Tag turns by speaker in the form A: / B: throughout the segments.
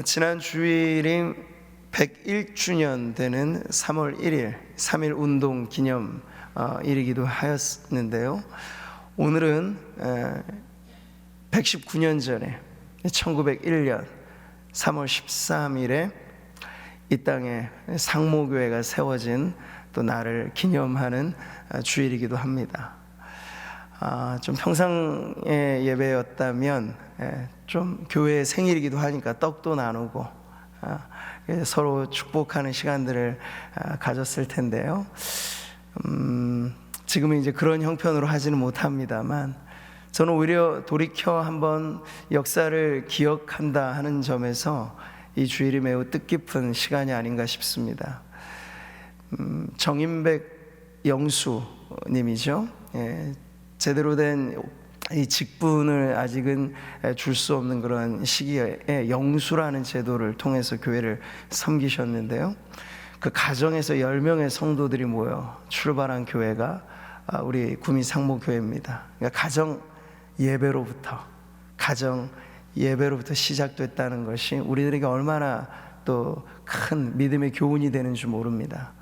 A: 지난 주일이 101주년 되는 3월 1일 3.1 운동 기념일이기도 하였는데요. 오늘은 119년 전에 1901년 3월 13일에 이 땅에 상모교회가 세워진 또 날을 기념하는 주일이기도 합니다. 좀 평상의 예배였다면 좀 교회의 생일이기도 하니까 떡도 나누고 서로 축복하는 시간들을 가졌을 텐데요. 지금은 이제 그런 형편으로 하지는 못합니다만, 저는 오히려 돌이켜 한번 역사를 기억한다 하는 점에서 이 주일이 매우 뜻깊은 시간이 아닌가 싶습니다. 정인백 영수님이죠. 제대로 된 이 직분을 아직은 줄 수 없는 그런 시기에 영수라는 제도를 통해서 교회를 섬기셨는데요. 그 가정에서 10명의 성도들이 모여 출발한 교회가 우리 구미 상모교회입니다. 그러니까 가정 예배로부터 시작됐다는 것이 우리들에게 얼마나 또 큰 믿음의 교훈이 되는 줄 모릅니다.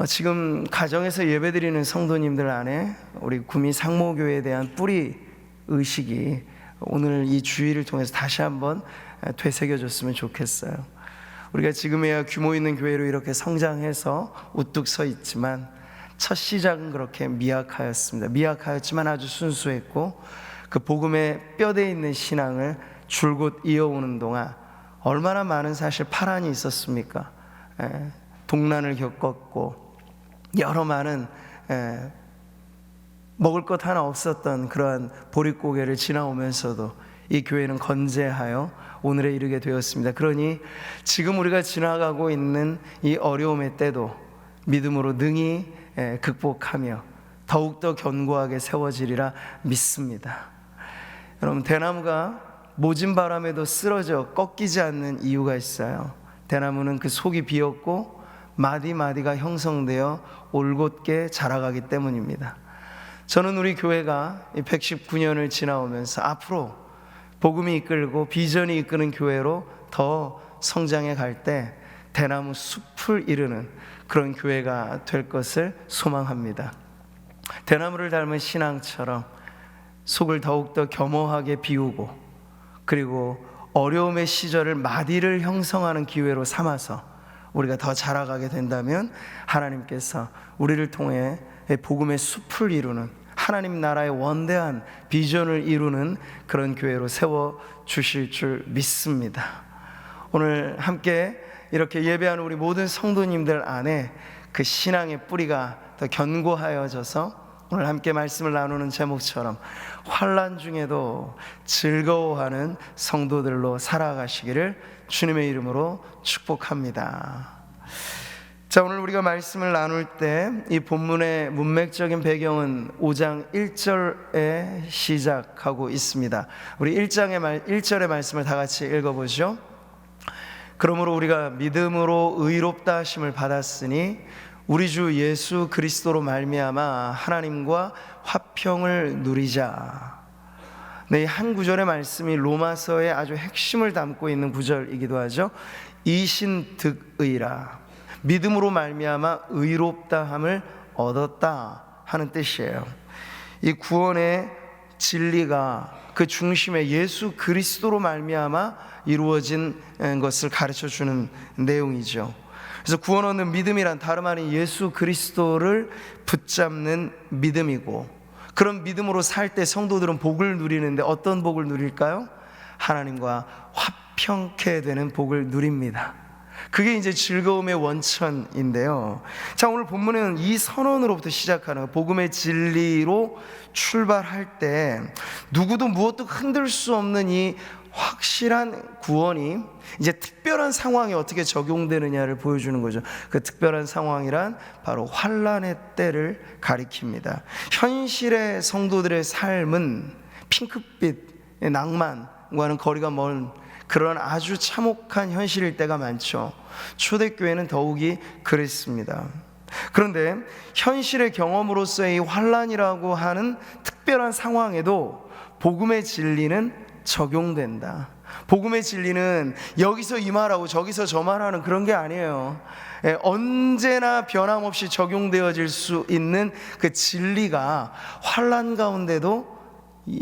A: 지금 가정에서 예배드리는 성도님들 안에 우리 구미 상모교회에 대한 뿌리 의식이 오늘 이 주일을 통해서 다시 한번 되새겨졌으면 좋겠어요. 우리가 지금에야 규모 있는 교회로 이렇게 성장해서 우뚝 서 있지만 첫 시작은 그렇게 미약하였지만 아주 순수했고, 그 복음의 뼈대에 있는 신앙을 줄곧 이어오는 동안 얼마나 많은 사실 파란이 있었습니까? 동난을 겪었고 여러 많은 먹을 것 하나 없었던 그러한 보릿고개를 지나오면서도 이 교회는 건재하여 오늘에 이르게 되었습니다. 그러니 지금 우리가 지나가고 있는 이 어려움의 때도 믿음으로 능히 극복하며 더욱더 견고하게 세워지리라 믿습니다. 여러분, 대나무가 모진 바람에도 쓰러져 꺾이지 않는 이유가 있어요. 대나무는 그 속이 비었고 마디마디가 형성되어 올곧게 자라가기 때문입니다. 저는 우리 교회가 119년을 지나오면서 앞으로 복음이 이끌고 비전이 이끄는 교회로 더 성장해 갈 때 대나무 숲을 이루는 그런 교회가 될 것을 소망합니다. 대나무를 닮은 신앙처럼 속을 더욱더 겸허하게 비우고, 그리고 어려움의 시절을 마디를 형성하는 기회로 삼아서 우리가 더 자라가게 된다면 하나님께서 우리를 통해 복음의 숲을 이루는, 하나님 나라의 원대한 비전을 이루는 그런 교회로 세워주실 줄 믿습니다. 오늘 함께 이렇게 예배하는 우리 모든 성도님들 안에 그 신앙의 뿌리가 더 견고하여져서 오늘 함께 말씀을 나누는 제목처럼 환난 중에도 즐거워하는 성도들로 살아가시기를 주님의 이름으로 축복합니다. 자, 오늘 우리가 말씀을 나눌 때 이 본문의 문맥적인 배경은 5장 1절에 시작하고 있습니다. 우리 1절의 말씀을 다 같이 읽어보죠. 그러므로 우리가 믿음으로 의롭다 하심을 받았으니 우리 주 예수 그리스도로 말미암아 하나님과 화평을 누리자. 이 한 구절의 말씀이 로마서의 아주 핵심을 담고 있는 구절이기도 하죠. 이신득의라, 믿음으로 말미암아 의롭다함을 얻었다 하는 뜻이에요. 이 구원의 진리가 그 중심에 예수 그리스도로 말미암아 이루어진 것을 가르쳐주는 내용이죠. 그래서 구원 얻는 믿음이란 다름 아닌 예수 그리스도를 붙잡는 믿음이고, 그런 믿음으로 살 때 성도들은 복을 누리는데 어떤 복을 누릴까요? 하나님과 화평케 되는 복을 누립니다. 그게 이제 즐거움의 원천인데요. 자, 오늘 본문은 이 선언으로부터 시작하는 복음의 진리로 출발할 때 누구도 무엇도 흔들 수 없는 이 확실한 구원이 이제 특별한 상황에 어떻게 적용되느냐를 보여주는 거죠. 그 특별한 상황이란 바로 환난의 때를 가리킵니다. 현실의 성도들의 삶은 핑크빛의 낭만과는 거리가 먼 그런 아주 참혹한 현실일 때가 많죠. 초대교회는 더욱이 그랬습니다. 그런데 현실의 경험으로서의 이 환난이라고 하는 특별한 상황에도 복음의 진리는 적용된다. 복음의 진리는 여기서 이 말하고 저기서 저 말하는 그런 게 아니에요. 언제나 변함없이 적용되어질 수 있는 그 진리가 환난 가운데도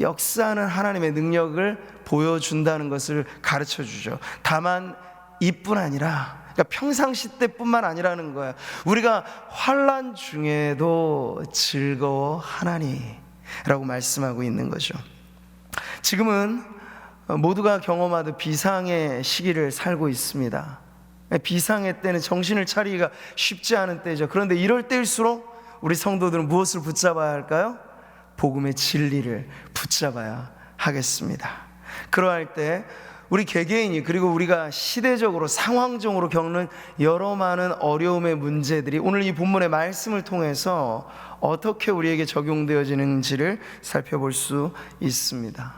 A: 역사하는 하나님의 능력을 보여준다는 것을 가르쳐 주죠. 다만 이뿐 아니라, 그러니까 평상시 때뿐만 아니라는 거야. 우리가 환난 중에도 즐거워하나니라고 말씀하고 있는 거죠. 지금은 모두가 경험하듯 비상의 시기를 살고 있습니다. 비상의 때는 정신을 차리기가 쉽지 않은 때죠. 그런데 이럴 때일수록 우리 성도들은 무엇을 붙잡아야 할까요? 복음의 진리를 붙잡아야 하겠습니다. 그러할 때 우리 개개인이, 그리고 우리가 시대적으로 상황적으로 겪는 여러 많은 어려움의 문제들이 오늘 이 본문의 말씀을 통해서 어떻게 우리에게 적용되어지는지를 살펴볼 수 있습니다.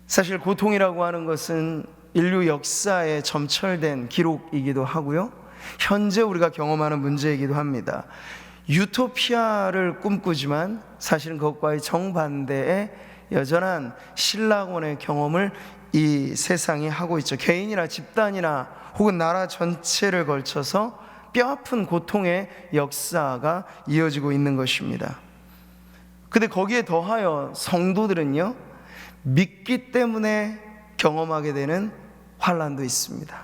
A: 사실 고통이라고 하는 것은 인류 역사에 점철된 기록이기도 하고요, 현재 우리가 경험하는 문제이기도 합니다. 유토피아를 꿈꾸지만 사실은 그것과의 정반대의 여전한 신라곤의 경험을 이 세상이 하고 있죠. 개인이나 집단이나 혹은 나라 전체를 걸쳐서 뼈아픈 고통의 역사가 이어지고 있는 것입니다. 근데 거기에 더하여 성도들은요, 믿기 때문에 경험하게 되는 환난도 있습니다.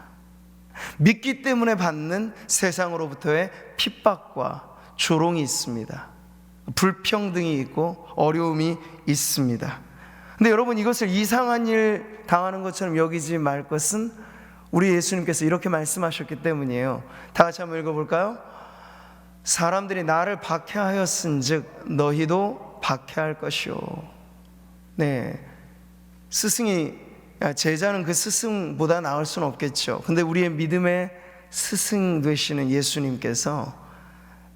A: 믿기 때문에 받는 세상으로부터의 핍박과 조롱이 있습니다. 불평등이 있고 어려움이 있습니다. 근데 여러분, 이것을 이상한 일 당하는 것처럼 여기지 말 것은 우리 예수님께서 이렇게 말씀하셨기 때문이에요. 다 같이 한번 읽어볼까요? 사람들이 나를 박해하였은즉 너희도 박해할 것이요. 네, 스승이, 제자는 그 스승보다 나을 수는 없겠죠. 근데 우리의 믿음의 스승 되시는 예수님께서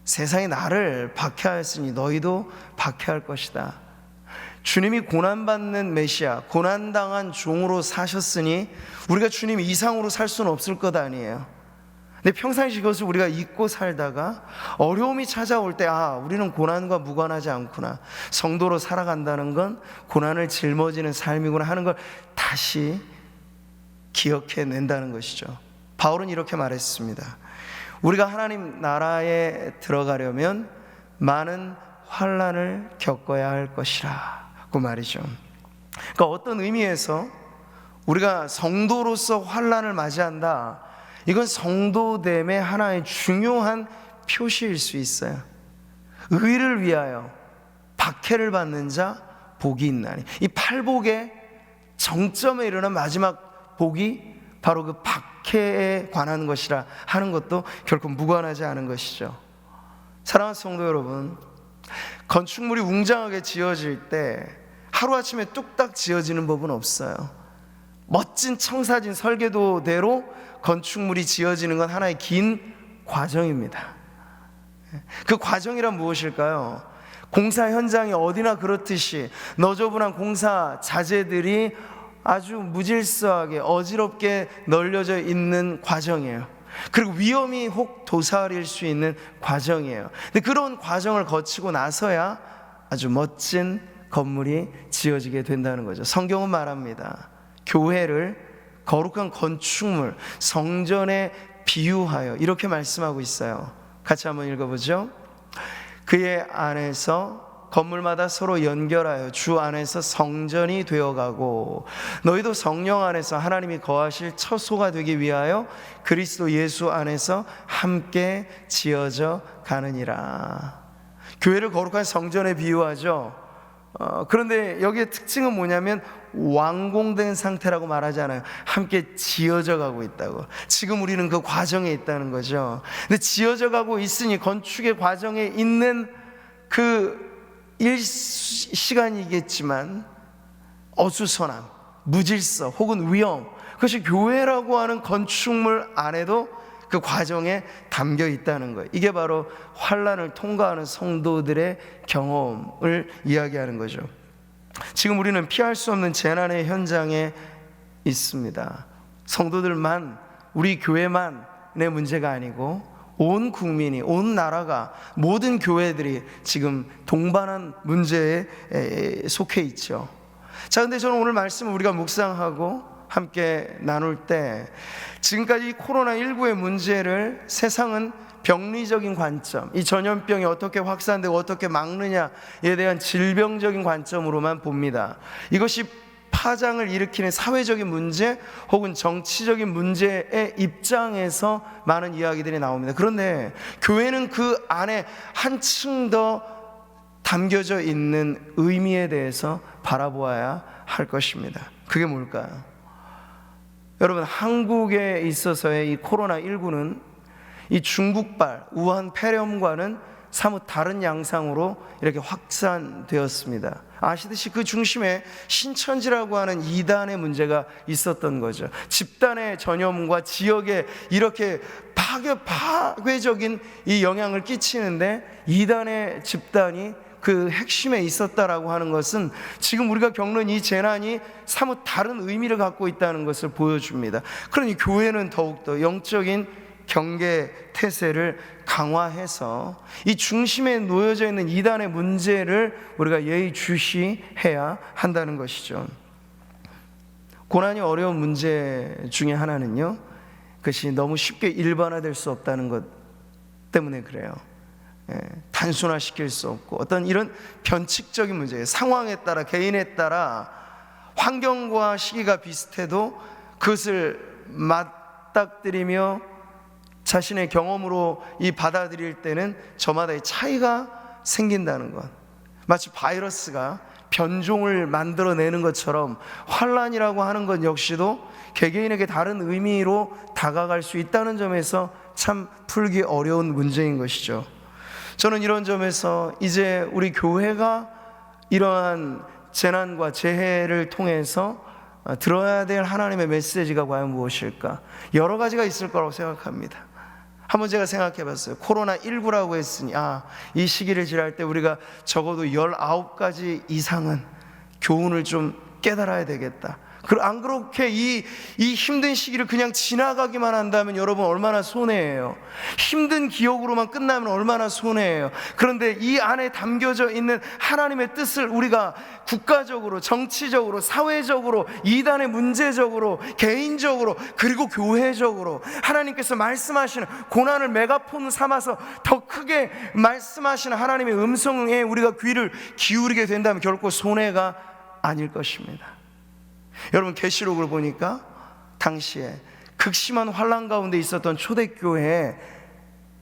A: 세상이 나를 박해하였으니 너희도 박해할 것이다. 주님이 고난받는 메시아, 고난당한 종으로 사셨으니 우리가 주님 이상으로 살 수는 없을 것 아니에요. 근데 평상시 그것을 우리가 잊고 살다가 어려움이 찾아올 때, 우리는 고난과 무관하지 않구나, 성도로 살아간다는 건 고난을 짊어지는 삶이구나 하는 걸 다시 기억해낸다는 것이죠. 바울은 이렇게 말했습니다. 우리가 하나님 나라에 들어가려면 많은 환난을 겪어야 할 것이라 그 말이죠. 그러니까 어떤 의미에서 우리가 성도로서 환난을 맞이한다, 이건 성도됨의 하나의 중요한 표시일 수 있어요. 의를 위하여 박해를 받는 자 복이 있나니, 이 팔복의 정점에 이르는 마지막 복이 바로 그 박해에 관한 것이라 하는 것도 결코 무관하지 않은 것이죠. 사랑하는 성도 여러분, 건축물이 웅장하게 지어질 때 하루아침에 뚝딱 지어지는 법은 없어요. 멋진 청사진 설계도대로 건축물이 지어지는 건 하나의 긴 과정입니다. 그 과정이란 무엇일까요? 공사 현장이 어디나 그렇듯이 너저분한 공사 자재들이 아주 무질서하게 어지럽게 널려져 있는 과정이에요. 그리고 위험이 혹 도사릴 수 있는 과정이에요. 근데 그런 과정을 거치고 나서야 아주 멋진 건물이 지어지게 된다는 거죠. 성경은 말합니다. 교회를 거룩한 건축물, 성전에 비유하여 이렇게 말씀하고 있어요. 같이 한번 읽어보죠. 그의 안에서 건물마다 서로 연결하여 주 안에서 성전이 되어가고 너희도 성령 안에서 하나님이 거하실 처소가 되기 위하여 그리스도 예수 안에서 함께 지어져 가느니라. 교회를 거룩한 성전에 비유하죠. 그런데 여기에 특징은 뭐냐면 완공된 상태라고 말하지 않아요. 함께 지어져 가고 있다고. 지금 우리는 그 과정에 있다는 거죠. 근데 지어져 가고 있으니 건축의 과정에 있는 그 시간이겠지만 어수선함, 무질서 혹은 위험, 그것이 교회라고 하는 건축물 안에도 그 과정에 담겨 있다는 거예요. 이게 바로 환난을 통과하는 성도들의 경험을 이야기하는 거죠. 지금 우리는 피할 수 없는 재난의 현장에 있습니다. 성도들만, 우리 교회만의 문제가 아니고 온 국민이, 온 나라가, 모든 교회들이 지금 동반한 문제에 속해 있죠. 자, 근데 저는 오늘 말씀을 우리가 묵상하고 함께 나눌 때 지금까지 코로나19의 문제를 세상은 병리적인 관점, 이 전염병이 어떻게 확산되고 어떻게 막느냐에 대한 질병적인 관점으로만 봅니다. 이것이 파장을 일으키는 사회적인 문제 혹은 정치적인 문제의 입장에서 많은 이야기들이 나옵니다. 그런데 교회는 그 안에 한층 더 담겨져 있는 의미에 대해서 바라보아야 할 것입니다. 그게 뭘까요? 여러분, 한국에 있어서의 이 코로나19는 이 중국발 우한 폐렴과는 사뭇 다른 양상으로 이렇게 확산되었습니다. 아시듯이 그 중심에 신천지라고 하는 이단의 문제가 있었던 거죠. 집단의 전염과 지역에 이렇게 파괴적인 이 영향을 끼치는데 이단의 집단이 그 핵심에 있었다라고 하는 것은 지금 우리가 겪는 이 재난이 사뭇 다른 의미를 갖고 있다는 것을 보여줍니다. 그러니 교회는 더욱더 영적인 경계 태세를 강화해서 이 중심에 놓여져 있는 이단의 문제를 우리가 예의주시해야 한다는 것이죠. 고난이 어려운 문제 중에 하나는요, 그것이 너무 쉽게 일반화될 수 없다는 것 때문에 그래요. 단순화시킬 수 없고 어떤 이런 변칙적인 문제, 상황에 따라 개인에 따라 환경과 시기가 비슷해도 그것을 맞닥뜨리며 자신의 경험으로 이 받아들일 때는 저마다의 차이가 생긴다는 것. 마치 바이러스가 변종을 만들어내는 것처럼 환란이라고 하는 것 역시도 개개인에게 다른 의미로 다가갈 수 있다는 점에서 참 풀기 어려운 문제인 것이죠. 저는 이런 점에서 이제 우리 교회가 이러한 재난과 재해를 통해서 들어야 될 하나님의 메시지가 과연 무엇일까? 여러 가지가 있을 거라고 생각합니다. 한번 제가 생각해 봤어요. 코로나19라고 했으니 이 시기를 지날 때 우리가 적어도 19가지 이상은 교훈을 좀 깨달아야 되겠다. 안 그렇게 이 힘든 시기를 그냥 지나가기만 한다면 여러분 얼마나 손해예요. 힘든 기억으로만 끝나면 얼마나 손해예요. 그런데 이 안에 담겨져 있는 하나님의 뜻을 우리가 국가적으로, 정치적으로, 사회적으로, 이단의 문제적으로, 개인적으로, 그리고 교회적으로 하나님께서 말씀하시는 고난을 메가폰 삼아서 더 크게 말씀하시는 하나님의 음성에 우리가 귀를 기울이게 된다면 결코 손해가 아닐 것입니다. 여러분, 계시록을 보니까 당시에 극심한 환란 가운데 있었던 초대교회에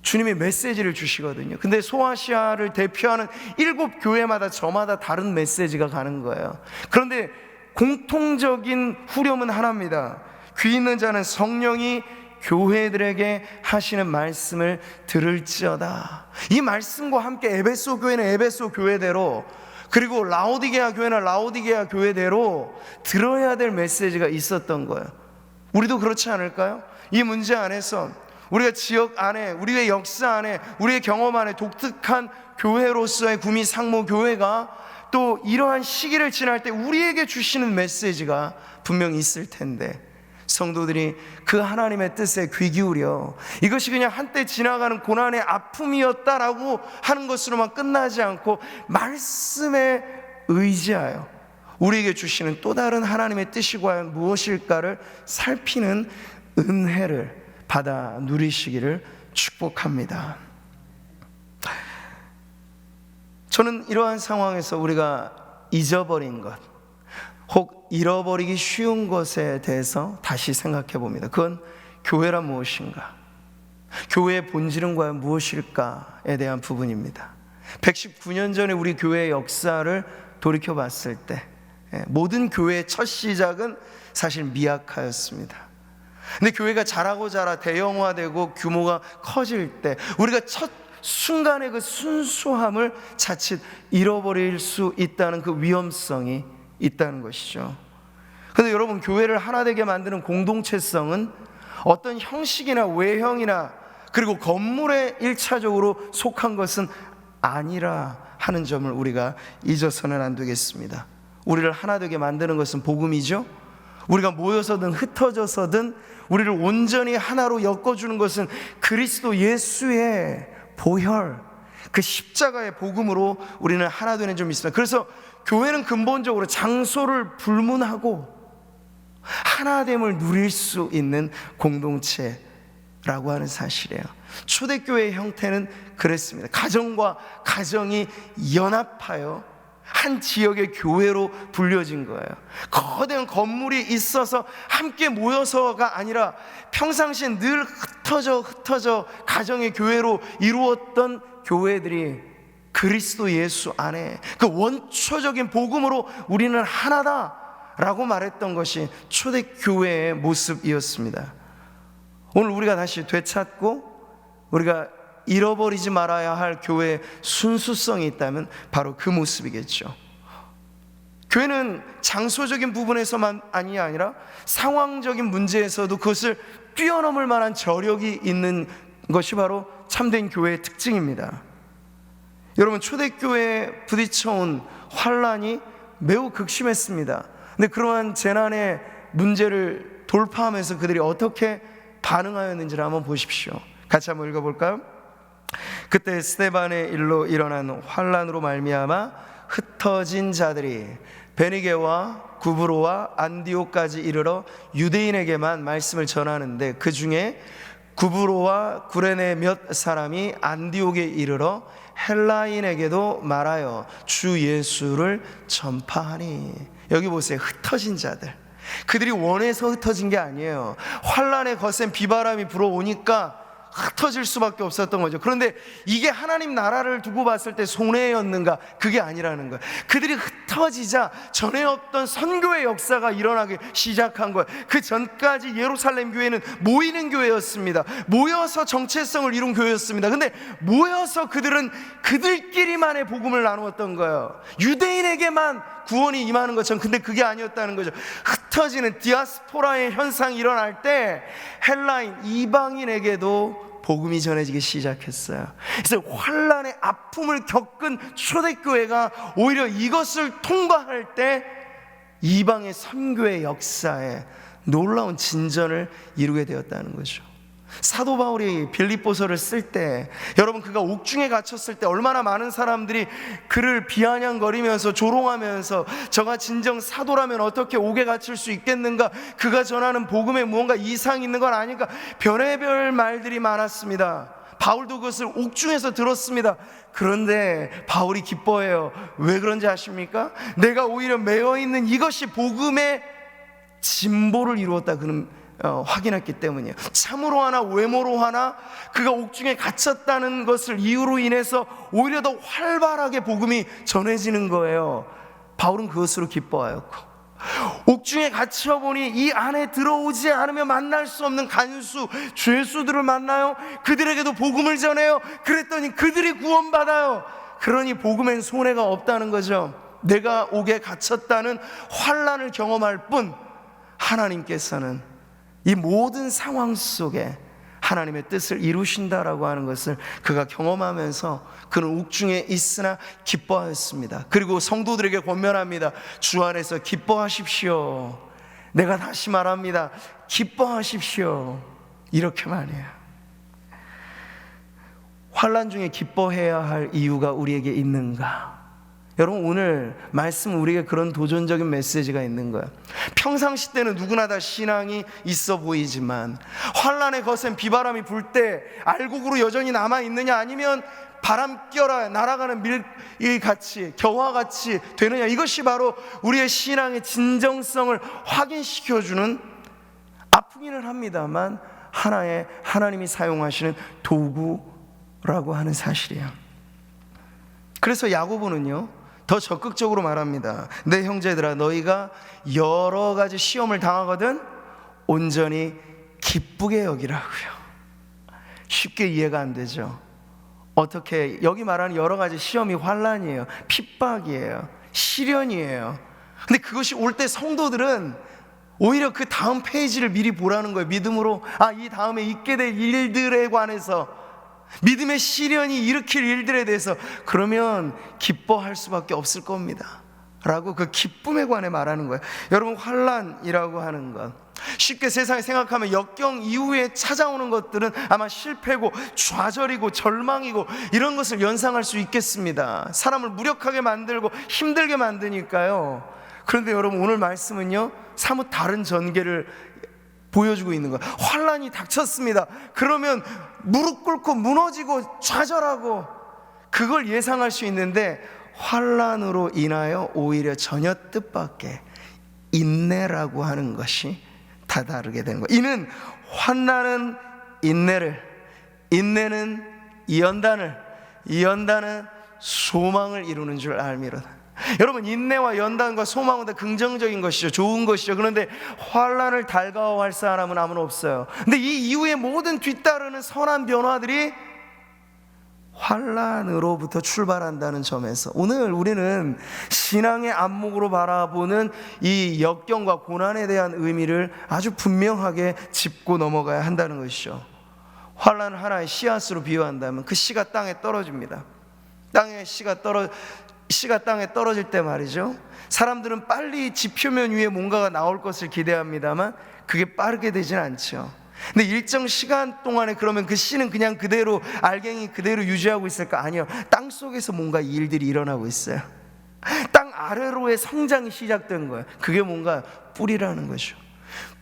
A: 주님이 메시지를 주시거든요. 근데 소아시아를 대표하는 7교회마다 저마다 다른 메시지가 가는 거예요. 그런데 공통적인 후렴은 하나입니다. 귀 있는 자는 성령이 교회들에게 하시는 말씀을 들을지어다. 이 말씀과 함께 에베소 교회는 에베소 교회대로, 그리고 라오디게아 교회는 라오디게아 교회대로 들어야 될 메시지가 있었던 거예요. 우리도 그렇지 않을까요? 이 문제 안에서 우리가 지역 안에, 우리의 역사 안에, 우리의 경험 안에 독특한 교회로서의 구미 상모 교회가 또 이러한 시기를 지날 때 우리에게 주시는 메시지가 분명히 있을 텐데, 성도들이 그 하나님의 뜻에 귀 기울여 이것이 그냥 한때 지나가는 고난의 아픔이었다라고 하는 것으로만 끝나지 않고 말씀에 의지하여 우리에게 주시는 또 다른 하나님의 뜻이 과연 무엇일까를 살피는 은혜를 받아 누리시기를 축복합니다. 저는 이러한 상황에서 우리가 잊어버린 것 혹 잃어버리기 쉬운 것에 대해서 다시 생각해 봅니다. 그건 교회란 무엇인가? 교회의 본질은 과연 무엇일까에 대한 부분입니다. 119년 전에 우리 교회의 역사를 돌이켜 봤을 때 모든 교회의 첫 시작은 사실 미약하였습니다. 근데 교회가 자라고 자라 대형화되고 규모가 커질 때 우리가 첫 순간의 그 순수함을 자칫 잃어버릴 수 있다는 그 위험성이 있다는 것이죠. 그런데 여러분, 교회를 하나 되게 만드는 공동체성은 어떤 형식이나 외형이나 그리고 건물에 1차적으로 속한 것은 아니라 하는 점을 우리가 잊어서는 안 되겠습니다. 우리를 하나 되게 만드는 것은 복음이죠. 우리가 모여서든 흩어져서든 우리를 온전히 하나로 엮어주는 것은 그리스도 예수의 보혈, 그 십자가의 복음으로 우리는 하나 되는 점이 있습니다. 그래서 교회는 근본적으로 장소를 불문하고 하나됨을 누릴 수 있는 공동체라고 하는 사실이에요. 초대교회의 형태는 그랬습니다. 가정과 가정이 연합하여 한 지역의 교회로 불려진 거예요. 거대한 건물이 있어서 함께 모여서가 아니라 평상시에 늘 흩어져 가정의 교회로 이루었던 교회들이 그리스도 예수 안에 그 원초적인 복음으로 우리는 하나다라고 말했던 것이 초대교회의 모습이었습니다. 오늘 우리가 다시 되찾고 우리가 잃어버리지 말아야 할 교회의 순수성이 있다면 바로 그 모습이겠죠. 교회는 장소적인 부분에서만 아니라 상황적인 문제에서도 그것을 뛰어넘을 만한 저력이 있는 것이 바로 참된 교회의 특징입니다. 여러분, 초대교회에 부딪혀온 환란이 매우 극심했습니다. 근데 그러한 재난의 문제를 돌파하면서 그들이 어떻게 반응하였는지를 한번 보십시오. 같이 한번 읽어볼까요? 그때 스데반의 일로 일어난 환란으로 말미암아 흩어진 자들이 베니게와 구브로와 안디옥까지 이르러 유대인에게만 말씀을 전하는데 그 중에 구브로와 구레네 몇 사람이 안디옥에 이르러 헬라인에게도 말하여 주 예수를 전파하니. 여기 보세요. 흩어진 자들, 그들이 원해서 흩어진 게 아니에요. 환란의 거센 비바람이 불어오니까 흩어질 수밖에 없었던 거죠. 그런데 이게 하나님 나라를 두고 봤을 때 손해였는가? 그게 아니라는 거예요. 그들이 흩어지자 전에 없던 선교의 역사가 일어나기 시작한 거예요. 그 전까지 예루살렘 교회는 모이는 교회였습니다. 모여서 정체성을 이룬 교회였습니다. 근데 모여서 그들은 그들끼리만의 복음을 나누었던 거예요. 유대인에게만 구원이 임하는 것처럼. 근데 그게 아니었다는 거죠. 흩어지는 디아스포라의 현상이 일어날 때 헬라인, 이방인에게도 복음이 전해지기 시작했어요. 그래서 환란의 아픔을 겪은 초대교회가 오히려 이것을 통과할 때 이방의 선교의 역사에 놀라운 진전을 이루게 되었다는 거죠. 사도 바울이 빌립보서를 쓸 때, 여러분, 그가 옥중에 갇혔을 때 얼마나 많은 사람들이 그를 비아냥거리면서 조롱하면서 저가 진정 사도라면 어떻게 옥에 갇힐 수 있겠는가, 그가 전하는 복음에 무언가 이상이 있는 건 아닌가, 별의별 말들이 많았습니다. 바울도 그것을 옥중에서 들었습니다. 그런데 바울이 기뻐해요. 왜 그런지 아십니까? 내가 오히려 매어있는 이것이 복음의 진보를 이루었다, 그는 확인했기 때문이에요. 참으로 하나 외모로 하나 그가 옥중에 갇혔다는 것을 이유로 인해서 오히려 더 활발하게 복음이 전해지는 거예요. 바울은 그것으로 기뻐하였고, 옥중에 갇혀보니 이 안에 들어오지 않으면 만날 수 없는 간수, 죄수들을 만나요. 그들에게도 복음을 전해요. 그랬더니 그들이 구원받아요. 그러니 복음엔 손해가 없다는 거죠. 내가 옥에 갇혔다는 환난을 경험할 뿐 하나님께서는 이 모든 상황 속에 하나님의 뜻을 이루신다라고 하는 것을 그가 경험하면서 그는 옥중에 있으나 기뻐하였습니다. 그리고 성도들에게 권면합니다. 주 안에서 기뻐하십시오. 내가 다시 말합니다. 기뻐하십시오. 이렇게 말해요. 환난 중에 기뻐해야 할 이유가 우리에게 있는가? 여러분, 오늘 말씀은 우리에게 그런 도전적인 메시지가 있는 거예요. 평상시 때는 누구나 다 신앙이 있어 보이지만 환란의 거센 비바람이 불 때 알곡으로 여전히 남아있느냐, 아니면 바람 껴라 날아가는 밀같이 겨와같이 되느냐, 이것이 바로 우리의 신앙의 진정성을 확인시켜주는, 아프기는 합니다만 하나의 하나님이 사용하시는 도구라고 하는 사실이에요. 그래서 야고보는요 더 적극적으로 말합니다. 내 형제들아, 너희가 여러 가지 시험을 당하거든 온전히 기쁘게 여기라고요. 쉽게 이해가 안 되죠. 어떻게, 여기 말하는 여러 가지 시험이 환난이에요, 핍박이에요, 시련이에요. 근데 그것이 올 때 성도들은 오히려 그 다음 페이지를 미리 보라는 거예요. 믿음으로, 이 다음에 있게 될 일들에 관해서, 믿음의 시련이 일으킬 일들에 대해서, 그러면 기뻐할 수밖에 없을 겁니다 라고 그 기쁨에 관해 말하는 거예요. 여러분, 환난이라고 하는 것, 쉽게 세상에 생각하면 역경 이후에 찾아오는 것들은 아마 실패고 좌절이고 절망이고 이런 것을 연상할 수 있겠습니다. 사람을 무력하게 만들고 힘들게 만드니까요. 그런데 여러분, 오늘 말씀은요 사뭇 다른 전개를 보여주고 있는 거예요. 환란이 닥쳤습니다. 그러면 무릎 꿇고 무너지고 좌절하고, 그걸 예상할 수 있는데 환란으로 인하여 오히려 전혀 뜻밖의 인내라고 하는 것이 다다르게 되는 거예요. 이는 환난은 인내를, 인내는 연단을, 연단은 소망을 이루는 줄 알미로다. 여러분, 인내와 연단과 소망은 다 긍정적인 것이죠. 좋은 것이죠. 그런데 환난을 달가워할 사람은 아무나 없어요. 근데 이 이후에 모든 뒤따르는 선한 변화들이 환난으로부터 출발한다는 점에서 오늘 우리는 신앙의 안목으로 바라보는 이 역경과 고난에 대한 의미를 아주 분명하게 짚고 넘어가야 한다는 것이죠. 환난을 하나의 씨앗으로 비유한다면 그 씨가 땅에 떨어집니다. 씨가 땅에 떨어질 때 말이죠, 사람들은 빨리 지표면 위에 뭔가가 나올 것을 기대합니다만 그게 빠르게 되지는 않죠. 근데 일정 시간 동안에 그러면 그 씨는 그냥 그대로, 알갱이 그대로 유지하고 있을까? 아니요. 땅 속에서 뭔가 일들이 일어나고 있어요. 땅 아래로의 성장이 시작된 거예요. 그게 뭔가 뿌리라는 거죠.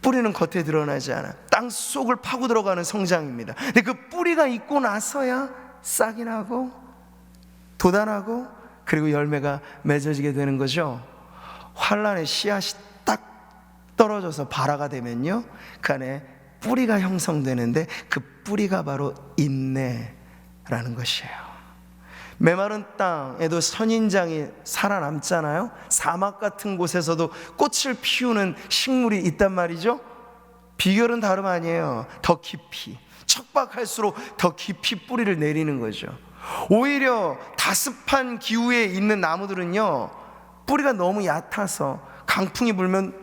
A: 뿌리는 겉에 드러나지 않아. 땅 속을 파고 들어가는 성장입니다. 근데 그 뿌리가 있고 나서야 싹이 나고 돋아나고 그리고 열매가 맺어지게 되는 거죠. 환란의 씨앗이 딱 떨어져서 발화가 되면요, 그 안에 뿌리가 형성되는데 그 뿌리가 바로 인내라는 것이에요. 메마른 땅에도 선인장이 살아남잖아요. 사막 같은 곳에서도 꽃을 피우는 식물이 있단 말이죠. 비결은 다름 아니에요. 더 깊이, 척박할수록 더 깊이 뿌리를 내리는 거죠. 오히려 다습한 기후에 있는 나무들은요, 뿌리가 너무 얕아서 강풍이 불면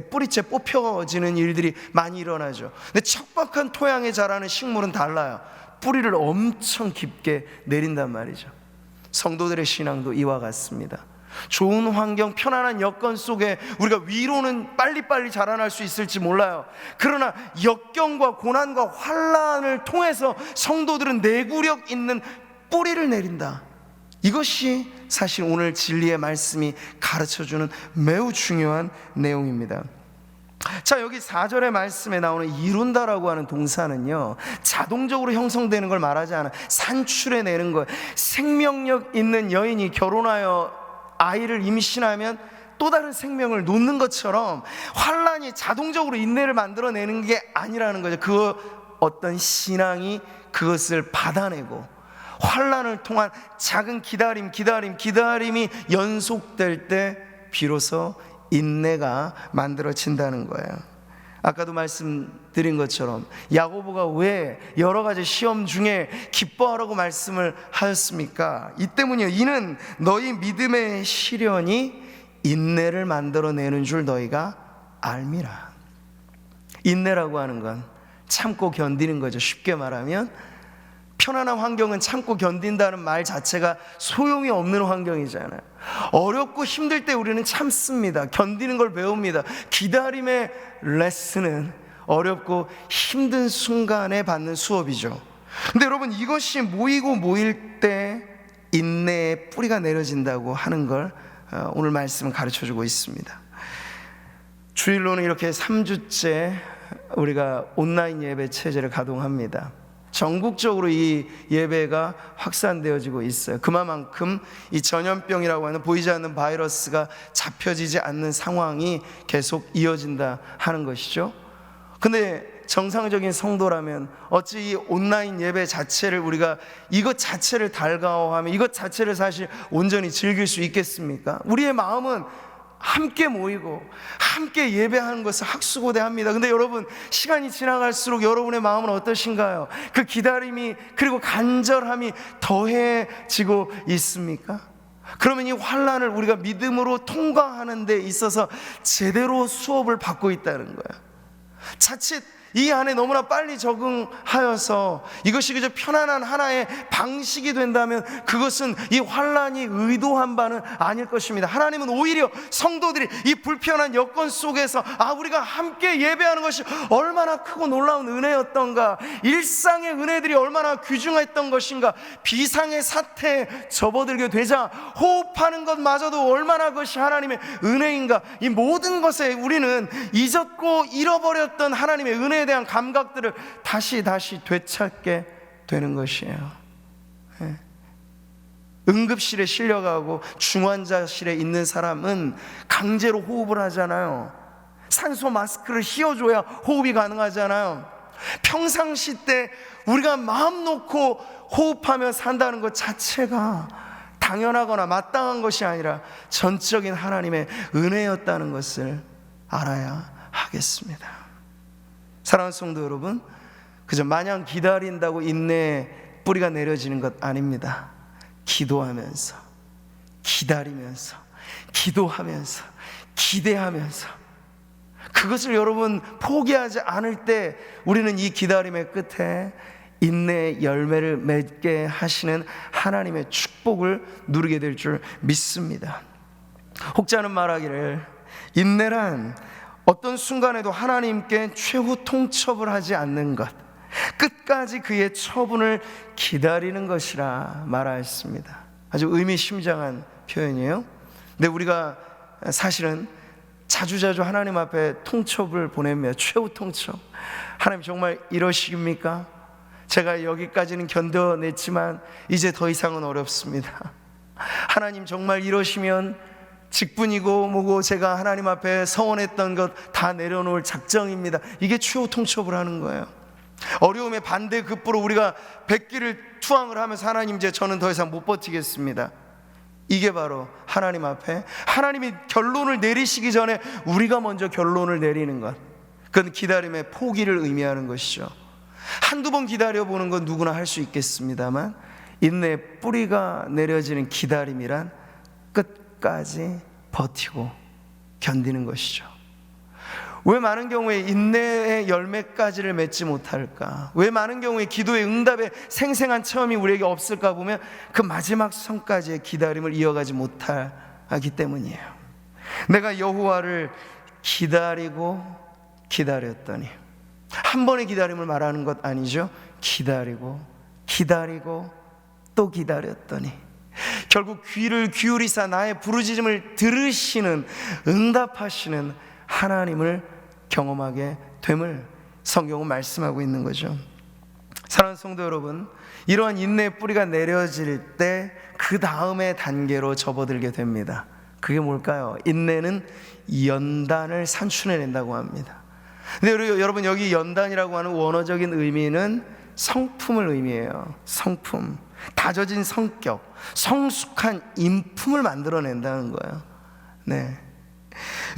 A: 뿌리째 뽑혀지는 일들이 많이 일어나죠. 근데 척박한 토양에 자라는 식물은 달라요. 뿌리를 엄청 깊게 내린단 말이죠. 성도들의 신앙도 이와 같습니다. 좋은 환경, 편안한 여건 속에 우리가 위로는 빨리빨리 자라날 수 있을지 몰라요. 그러나 역경과 고난과 환난을 통해서 성도들은 내구력 있는 뿌리를 내린다. 이것이 사실 오늘 진리의 말씀이 가르쳐주는 매우 중요한 내용입니다. 자, 여기 4절의 말씀에 나오는 이룬다라고 하는 동사는요, 자동적으로 형성되는 걸 말하지 않아. 산출해내는 거예요. 생명력 있는 여인이 결혼하여 아이를 임신하면 또 다른 생명을 놓는 것처럼 환란이 자동적으로 인내를 만들어내는 게 아니라는 거죠. 그 어떤 신앙이 그것을 받아내고 환란을 통한 작은 기다림이 연속될 때 비로소 인내가 만들어진다는 거예요. 아까도 말씀드린 것처럼 야고보가 왜 여러 가지 시험 중에 기뻐하라고 말씀을 하였습니까? 이 때문이요. 이는 너희 믿음의 시련이 인내를 만들어내는 줄 너희가 알미라. 인내라고 하는 건 참고 견디는 거죠. 쉽게 말하면 편안한 환경은 참고 견딘다는 말 자체가 소용이 없는 환경이잖아요. 어렵고 힘들 때 우리는 참습니다. 견디는 걸 배웁니다. 기다림의 레슨은 어렵고 힘든 순간에 받는 수업이죠. 근데 여러분, 이것이 모일 때 인내의 뿌리가 내려진다고 하는 걸 오늘 말씀은 가르쳐주고 있습니다. 주일로는 이렇게 3주째 우리가 온라인 예배 체제를 가동합니다. 전국적으로 이 예배가 확산되어지고 있어요. 그만큼 이 전염병이라고 하는 보이지 않는 바이러스가 잡혀지지 않는 상황이 계속 이어진다 하는 것이죠. 근데 정상적인 성도라면 어찌 이 온라인 예배 자체를 우리가 이것 자체를 달가워하며 이것 자체를 사실 온전히 즐길 수 있겠습니까? 우리의 마음은 함께 모이고 함께 예배하는 것을 학수고대합니다. 근데 여러분, 시간이 지나갈수록 여러분의 마음은 어떠신가요? 그 기다림이 그리고 간절함이 더해지고 있습니까? 그러면 이 환난을 우리가 믿음으로 통과하는 데 있어서 제대로 수업을 받고 있다는 거예요. 자칫 이 안에 너무나 빨리 적응하여서 이것이 그저 편안한 하나의 방식이 된다면 그것은 이 환난이 의도한 바는 아닐 것입니다. 하나님은 오히려 성도들이 이 불편한 여건 속에서 우리가 함께 예배하는 것이 얼마나 크고 놀라운 은혜였던가, 일상의 은혜들이 얼마나 귀중했던 것인가, 비상의 사태에 접어들게 되자 호흡하는 것마저도 얼마나 그것이 하나님의 은혜인가, 이 모든 것에 우리는 잊었고 잃어버렸던 하나님의 은혜에 대한 감각들을 다시 되찾게 되는 것이에요. 응급실에 실려가고 중환자실에 있는 사람은 강제로 호흡을 하잖아요. 산소 마스크를 씌워줘야 호흡이 가능하잖아요. 평상시 때 우리가 마음 놓고 호흡하며 산다는 것 자체가 당연하거나 마땅한 것이 아니라 전적인 하나님의 은혜였다는 것을 알아야 하겠습니다. 사랑하는 성도 여러분, 그저 마냥 기다린다고 인내의 뿌리가 내려지는 것 아닙니다. 기도하면서, 기다리면서, 기도하면서, 기대하면서, 그것을 여러분 포기하지 않을 때 우리는 이 기다림의 끝에 인내의 열매를 맺게 하시는 하나님의 축복을 누리게 될 줄 믿습니다. 혹자는 말하기를, 인내란 어떤 순간에도 하나님께 최후 통첩을 하지 않는 것, 끝까지 그의 처분을 기다리는 것이라 말하였습니다. 아주 의미심장한 표현이에요. 근데 우리가 사실은 자주자주 하나님 앞에 통첩을 보내며, 최후 통첩, 하나님 정말 이러십니까? 제가 여기까지는 견뎌냈지만 이제 더 이상은 어렵습니다. 하나님 정말 이러시면 직분이고 뭐고 제가 하나님 앞에 서원했던 것 다 내려놓을 작정입니다. 이게 최후 통첩을 하는 거예요. 어려움의 반대급부로 우리가 백기를 투항을 하면서, 하나님 이제 저는 더 이상 못 버티겠습니다. 이게 바로 하나님 앞에 하나님이 결론을 내리시기 전에 우리가 먼저 결론을 내리는 것, 그건 기다림의 포기를 의미하는 것이죠. 한두 번 기다려보는 건 누구나 할 수 있겠습니다만, 인내의 뿌리가 내려지는 기다림이란 끝까지 버티고 견디는 것이죠. 왜 많은 경우에 인내의 열매까지를 맺지 못할까? 왜 많은 경우에 기도의 응답의 생생한 체험이 우리에게 없을까 보면 그 마지막 선까지의 기다림을 이어가지 못하기 때문이에요. 내가 여호와를 기다리고 기다렸더니, 한 번의 기다림을 말하는 것 아니죠. 기다리고 또 기다렸더니, 결국 귀를 기울이사 나의 부르짖음을 들으시는, 응답하시는 하나님을 경험하게 됨을 성경은 말씀하고 있는 거죠. 사랑하는 성도 여러분, 이러한 인내의 뿌리가 내려질 때 그 다음의 단계로 접어들게 됩니다. 그게 뭘까요? 인내는 연단을 산출해낸다고 합니다. 근데 여러분, 여기 연단이라고 하는 원어적인 의미는 성품을 의미해요. 성품, 다져진 성격, 성숙한 인품을 만들어낸다는 거예요. 네.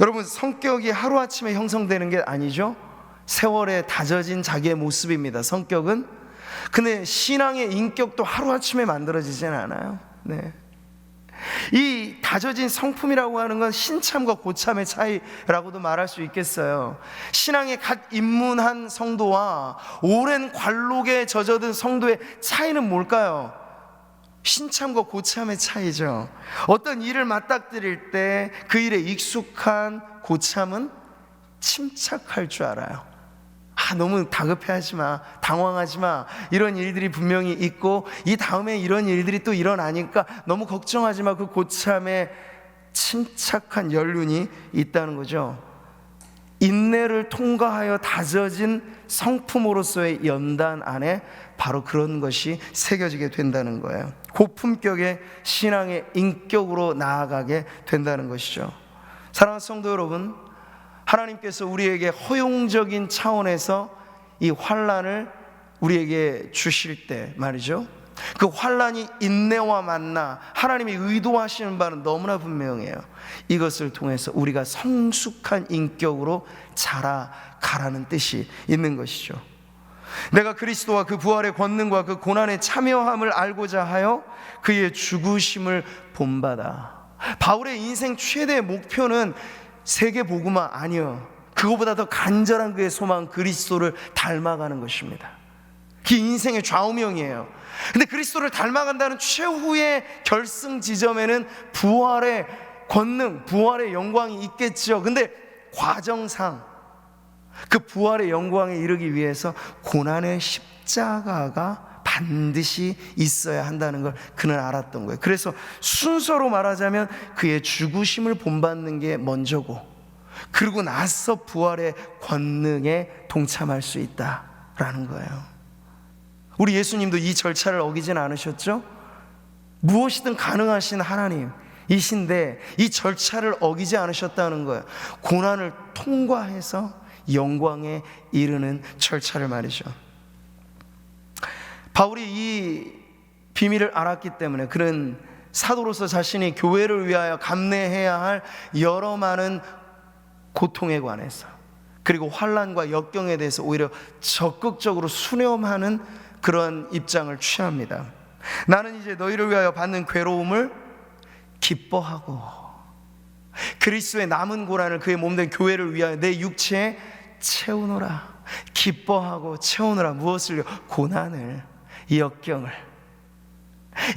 A: 여러분, 성격이 하루아침에 형성되는 게 아니죠. 세월에 다져진 자기의 모습입니다, 성격은. 근데 신앙의 인격도 하루아침에 만들어지진 않아요. 네. 이 다져진 성품이라고 하는 건 신참과 고참의 차이라고도 말할 수 있겠어요. 신앙에 갓 입문한 성도와 오랜 관록에 젖어든 성도의 차이는 뭘까요? 신참과 고참의 차이죠. 어떤 일을 맞닥뜨릴 때 그 일에 익숙한 고참은 침착할 줄 알아요. 너무 다급해하지 마, 당황하지 마, 이런 일들이 분명히 있고 이 다음에 이런 일들이 또 일어나니까 너무 걱정하지 마. 그 고참에 침착한 연륜이 있다는 거죠. 인내를 통과하여 다져진 성품으로서의 연단 안에 바로 그런 것이 새겨지게 된다는 거예요. 고품격의 신앙의 인격으로 나아가게 된다는 것이죠. 사랑하는 성도 여러분, 하나님께서 우리에게 허용적인 차원에서 이 환난을 우리에게 주실 때 말이죠, 그 환난이 인내와 만나 하나님이 의도하시는 바는 너무나 분명해요. 이것을 통해서 우리가 성숙한 인격으로 자라가라는 뜻이 있는 것이죠. 내가 그리스도와 그 부활의 권능과 그 고난의 참여함을 알고자 하여 그의 죽으심을 본받아. 바울의 인생 최대의 목표는 세계 복음화 아니요, 그거보다 더 간절한 그의 소망은 그리스도를 닮아가는 것입니다. 그게 인생의 좌우명이에요. 근데 그리스도를 닮아간다는 최후의 결승 지점에는 부활의 권능, 부활의 영광이 있겠죠. 근데 과정상 그 부활의 영광에 이르기 위해서 고난의 십자가가 반드시 있어야 한다는 걸 그는 알았던 거예요. 그래서 순서로 말하자면 그의 죽으심을 본받는 게 먼저고, 그러고 나서 부활의 권능에 동참할 수 있다라는 거예요. 우리 예수님도 이 절차를 어기진 않으셨죠? 무엇이든 가능하신 하나님이신데 이 절차를 어기지 않으셨다는 거예요. 고난을 통과해서 영광에 이르는 절차를 말이죠. 바울이 이 비밀을 알았기 때문에 그는 사도로서 자신이 교회를 위하여 감내해야 할 여러 많은 고통에 관해서, 그리고 환난과 역경에 대해서 오히려 적극적으로 수렴하는 그런 입장을 취합니다. 나는 이제 너희를 위하여 받는 괴로움을 기뻐하고 그리스도의 남은 고난을 그의 몸된 교회를 위하여 내 육체에 채우노라. 기뻐하고 채우노라. 무엇을요? 고난을, 역경을.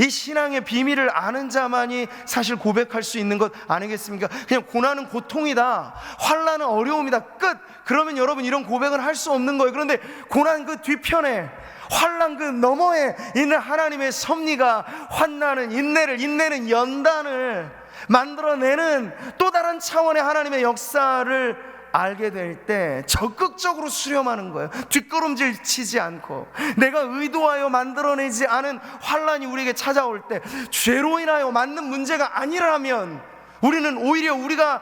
A: 이 신앙의 비밀을 아는 자만이 사실 고백할 수 있는 것 아니겠습니까? 그냥 고난은 고통이다, 환난은 어려움이다, 끝. 그러면 여러분 이런 고백은 할 수 없는 거예요. 그런데 고난 그 뒤편에, 환난 그 너머에 있는 하나님의 섭리가 환난은 인내를, 인내는 연단을 만들어내는 또 다른 차원의 하나님의 역사를 알게 될 때 적극적으로 수렴하는 거예요. 뒷걸음질 치지 않고, 내가 의도하여 만들어내지 않은 환난이 우리에게 찾아올 때 죄로 인하여 맞는 문제가 아니라면 우리는 오히려 우리가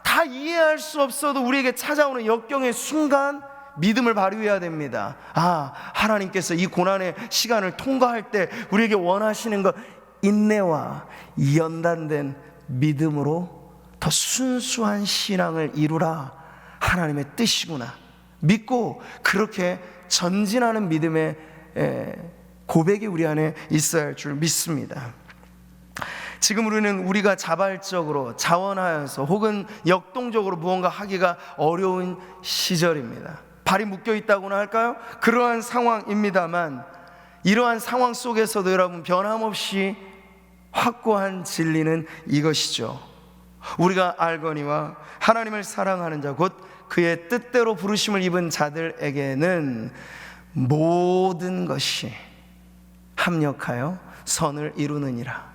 A: 다 이해할 수 없어도 우리에게 찾아오는 역경의 순간 믿음을 발휘해야 됩니다. 아, 하나님께서 이 고난의 시간을 통과할 때 우리에게 원하시는 것, 인내와 연단된 믿음으로 더 순수한 신앙을 이루라, 하나님의 뜻이구나 믿고 그렇게 전진하는 믿음의 고백이 우리 안에 있어야 할 줄 믿습니다. 지금 우리가 자발적으로 자원하여서 혹은 역동적으로 무언가 하기가 어려운 시절입니다. 발이 묶여 있다고나 할까요? 그러한 상황입니다만, 이러한 상황 속에서도 여러분 변함없이 확고한 진리는 이것이죠. 우리가 알거니와 하나님을 사랑하는 자 곧 그의 뜻대로 부르심을 입은 자들에게는 모든 것이 합력하여 선을 이루느니라.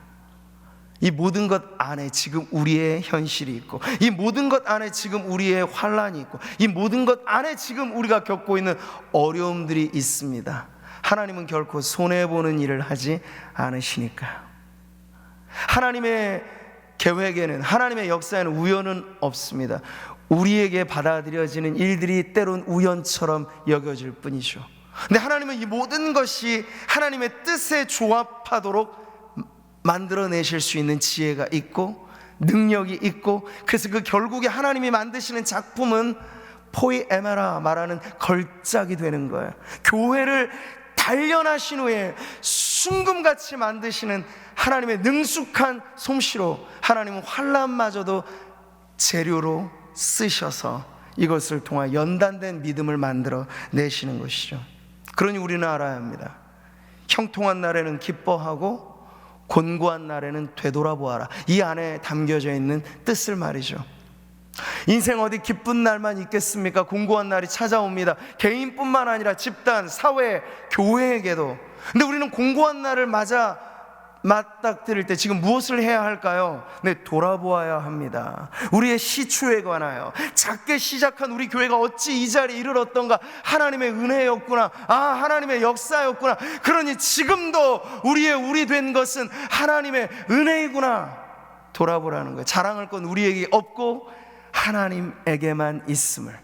A: 이 모든 것 안에 지금 우리의 현실이 있고, 이 모든 것 안에 지금 우리의 환난이 있고, 이 모든 것 안에 지금 우리가 겪고 있는 어려움들이 있습니다. 하나님은 결코 손해보는 일을 하지 않으시니까. 하나님의 계획에는, 하나님의 역사에는 우연은 없습니다. 우리에게 받아들여지는 일들이 때론 우연처럼 여겨질 뿐이죠. 근데 하나님은 이 모든 것이 하나님의 뜻에 조합하도록 만들어내실 수 있는 지혜가 있고 능력이 있고, 그래서 그 결국에 하나님이 만드시는 작품은 포이에메라 말하는 걸작이 되는 거예요. 교회를 단련하신 후에 순금같이 만드시는 하나님의 능숙한 솜씨로 하나님은 환난마저도 재료로 쓰셔서 이것을 통하여 연단된 믿음을 만들어 내시는 것이죠. 그러니 우리는 알아야 합니다. 형통한 날에는 기뻐하고 곤고한 날에는 되돌아보아라. 이 안에 담겨져 있는 뜻을 말이죠. 인생 어디 기쁜 날만 있겠습니까? 곤고한 날이 찾아옵니다. 개인뿐만 아니라 집단, 사회, 교회에게도. 근데 우리는 곤고한 날을 맞닥뜨릴 때 지금 무엇을 해야 할까요? 네, 돌아보아야 합니다. 우리의 시초에 관하여 작게 시작한 우리 교회가 어찌 이 자리에 이르렀던가. 하나님의 은혜였구나. 아, 하나님의 역사였구나. 그러니 지금도 우리 된 것은 하나님의 은혜이구나. 돌아보라는 거예요. 자랑할 건 우리에게 없고 하나님에게만 있음을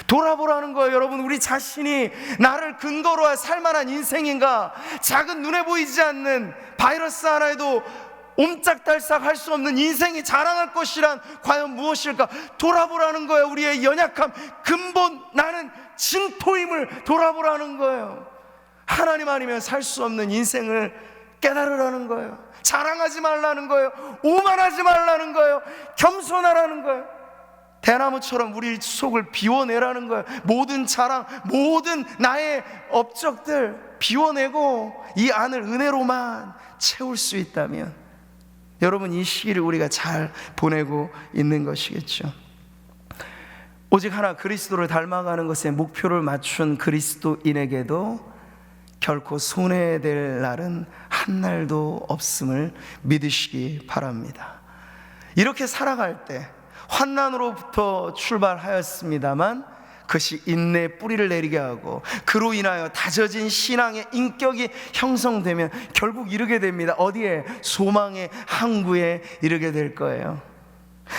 A: 돌아보라는 거예요. 여러분, 우리 자신이 나를 근거로 할 살만한 인생인가? 작은 눈에 보이지 않는 바이러스 하나에도 옴짝달싹 할 수 없는 인생이 자랑할 것이란 과연 무엇일까? 돌아보라는 거예요. 우리의 연약함, 근본 나는 진토임을 돌아보라는 거예요. 하나님 아니면 살 수 없는 인생을 깨달으라는 거예요. 자랑하지 말라는 거예요. 오만하지 말라는 거예요. 겸손하라는 거예요. 대나무처럼 우리 속을 비워내라는 거예요. 모든 자랑, 모든 나의 업적들 비워내고 이 안을 은혜로만 채울 수 있다면, 여러분, 이 시기를 우리가 잘 보내고 있는 것이겠죠. 오직 하나, 그리스도를 닮아가는 것에 목표를 맞춘 그리스도인에게도 결코 손해될 날은 한 날도 없음을 믿으시기 바랍니다. 이렇게 살아갈 때 환난으로부터 출발하였습니다만 그것이 인내의 뿌리를 내리게 하고 그로 인하여 다져진 신앙의 인격이 형성되면 결국 이르게 됩니다. 어디에? 소망의 항구에 이르게 될 거예요.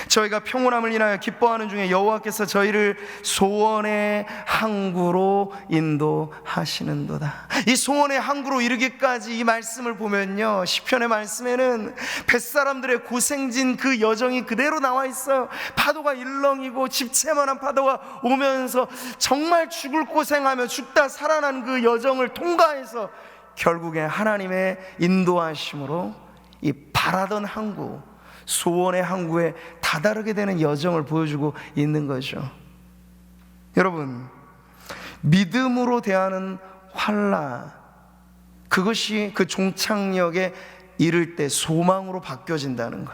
A: 저희가 평온함을 인하여 기뻐하는 중에 여호와께서 저희를 소원의 항구로 인도하시는도다. 이 소원의 항구로 이르기까지 이 말씀을 보면요, 시편의 말씀에는 뱃사람들의 고생진 그 여정이 그대로 나와 있어요. 파도가 일렁이고 집채만한 파도가 오면서 정말 죽을 고생하며 죽다 살아난 그 여정을 통과해서 결국에 하나님의 인도하심으로 이 바라던 항구, 소원의 항구에 다다르게 되는 여정을 보여주고 있는 거죠. 여러분, 믿음으로 대하는 환난, 그것이 그 종착역에 이를 때 소망으로 바뀌어진다는 것.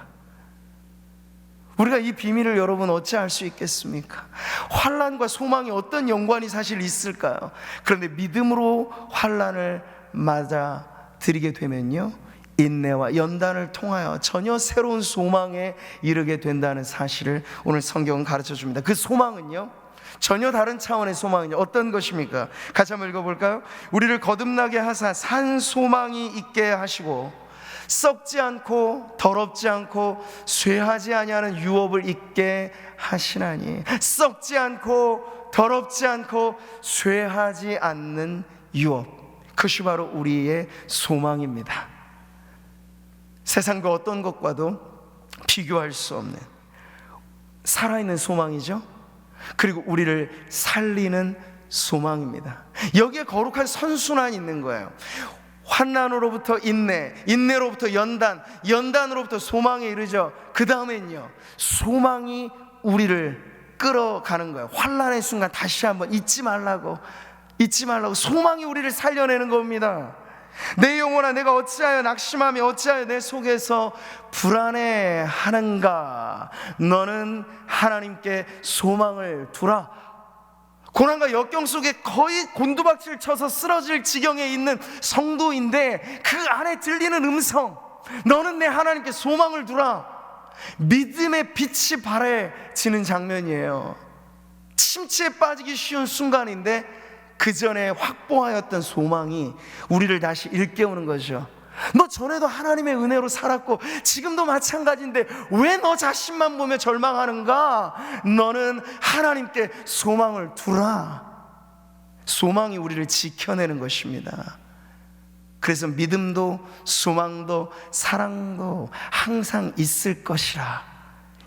A: 우리가 이 비밀을 여러분 어찌 알 수 있겠습니까? 환난과 소망이 어떤 연관이 사실 있을까요? 그런데 믿음으로 환난을 맞아들이게 되면요, 인내와 연단을 통하여 전혀 새로운 소망에 이르게 된다는 사실을 오늘 성경은 가르쳐 줍니다. 그 소망은요, 전혀 다른 차원의 소망은요, 어떤 것입니까? 같이 한번 읽어볼까요? 우리를 거듭나게 하사 산 소망이 있게 하시고 썩지 않고 더럽지 않고 쇠하지 아니하는 유업을 있게 하시나니. 썩지 않고 더럽지 않고 쇠하지 않는 유업, 그것이 바로 우리의 소망입니다. 세상 그 어떤 것과도 비교할 수 없는 살아있는 소망이죠. 그리고 우리를 살리는 소망입니다. 여기에 거룩한 선순환이 있는 거예요. 환난으로부터 인내, 인내로부터 연단, 연단으로부터 소망에 이르죠. 그 다음엔요, 소망이 우리를 끌어가는 거예요. 환난의 순간 다시 한번 잊지 말라고 소망이 우리를 살려내는 겁니다. 내 영혼아, 내가 어찌하여 낙심하며 어찌하여 내 속에서 불안해하는가? 너는 하나님께 소망을 두라. 고난과 역경 속에 거의 곤두박질 쳐서 쓰러질 지경에 있는 성도인데 그 안에 들리는 음성, 너는 내 하나님께 소망을 두라. 믿음의 빛이 발해지는 장면이에요. 침체에 빠지기 쉬운 순간인데 그 전에 확보하였던 소망이 우리를 다시 일깨우는 거죠. 너 전에도 하나님의 은혜로 살았고 지금도 마찬가지인데 왜 너 자신만 보며 절망하는가? 너는 하나님께 소망을 두라. 소망이 우리를 지켜내는 것입니다. 그래서 믿음도 소망도 사랑도 항상 있을 것이라,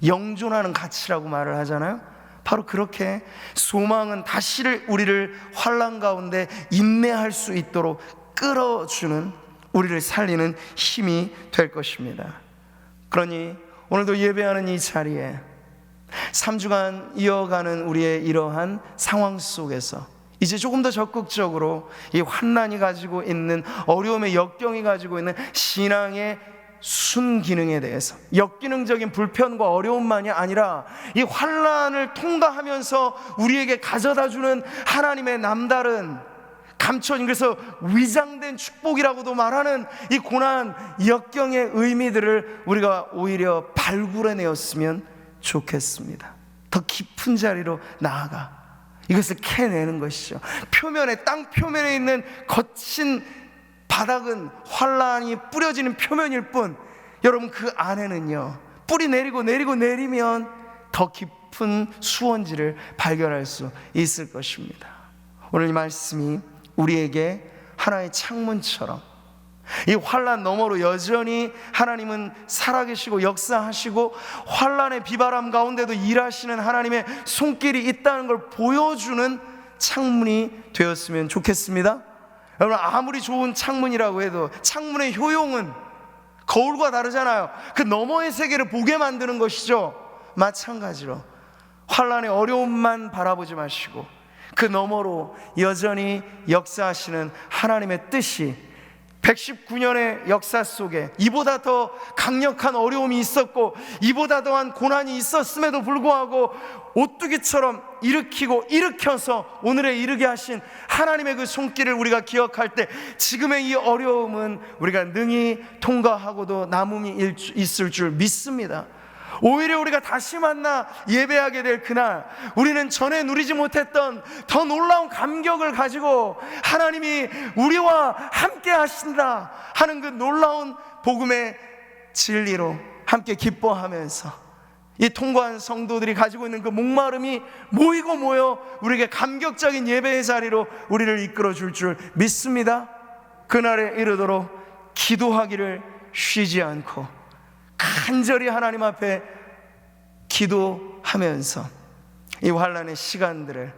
A: 영존하는 가치라고 말을 하잖아요. 바로 그렇게 소망은 다시를 우리를 환난 가운데 인내할 수 있도록 끌어주는, 우리를 살리는 힘이 될 것입니다. 그러니 오늘도 예배하는 이 자리에 3주간 이어가는 우리의 이러한 상황 속에서 이제 조금 더 적극적으로 이 환난이 가지고 있는, 어려움의 역경이 가지고 있는 신앙의 순기능에 대해서, 역기능적인 불편과 어려움만이 아니라 이 환난을 통과하면서 우리에게 가져다주는 하나님의 남다른 감춰진, 그래서 위장된 축복이라고도 말하는 이 고난 역경의 의미들을 우리가 오히려 발굴해내었으면 좋겠습니다. 더 깊은 자리로 나아가 이것을 캐내는 것이죠. 표면에, 땅 표면에 있는 거친 바닥은 환난이 뿌려지는 표면일 뿐, 여러분 그 안에는요, 뿌리 내리면 더 깊은 수원지를 발견할 수 있을 것입니다. 오늘 이 말씀이 우리에게 하나의 창문처럼 이 환난 너머로 여전히 하나님은 살아계시고 역사하시고 환난의 비바람 가운데도 일하시는 하나님의 손길이 있다는 걸 보여주는 창문이 되었으면 좋겠습니다. 여러분, 아무리 좋은 창문이라고 해도 창문의 효용은 거울과 다르잖아요. 그 너머의 세계를 보게 만드는 것이죠. 마찬가지로 환난의 어려움만 바라보지 마시고 그 너머로 여전히 역사하시는 하나님의 뜻이 119년의 역사 속에 이보다 더 강력한 어려움이 있었고 이보다 더한 고난이 있었음에도 불구하고 오뚜기처럼 일으켜서 오늘에 이르게 하신 하나님의 그 손길을 우리가 기억할 때 지금의 이 어려움은 우리가 능히 통과하고도 남음이 있을 줄 믿습니다. 오히려 우리가 다시 만나 예배하게 될 그날, 우리는 전에 누리지 못했던 더 놀라운 감격을 가지고 하나님이 우리와 함께 하신다 하는 그 놀라운 복음의 진리로 함께 기뻐하면서 이 통과한 성도들이 가지고 있는 그 목마름이 모이고 모여 우리에게 감격적인 예배의 자리로 우리를 이끌어 줄 줄 믿습니다. 그날에 이르도록 기도하기를 쉬지 않고 간절히 하나님 앞에 기도하면서 이 환난의 시간들을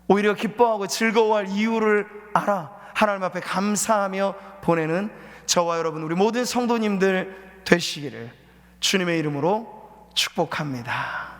A: 오히려 기뻐하고 즐거워할 이유를 알아 하나님 앞에 감사하며 보내는 저와 여러분 우리 모든 성도님들 되시기를 주님의 이름으로 축복합니다.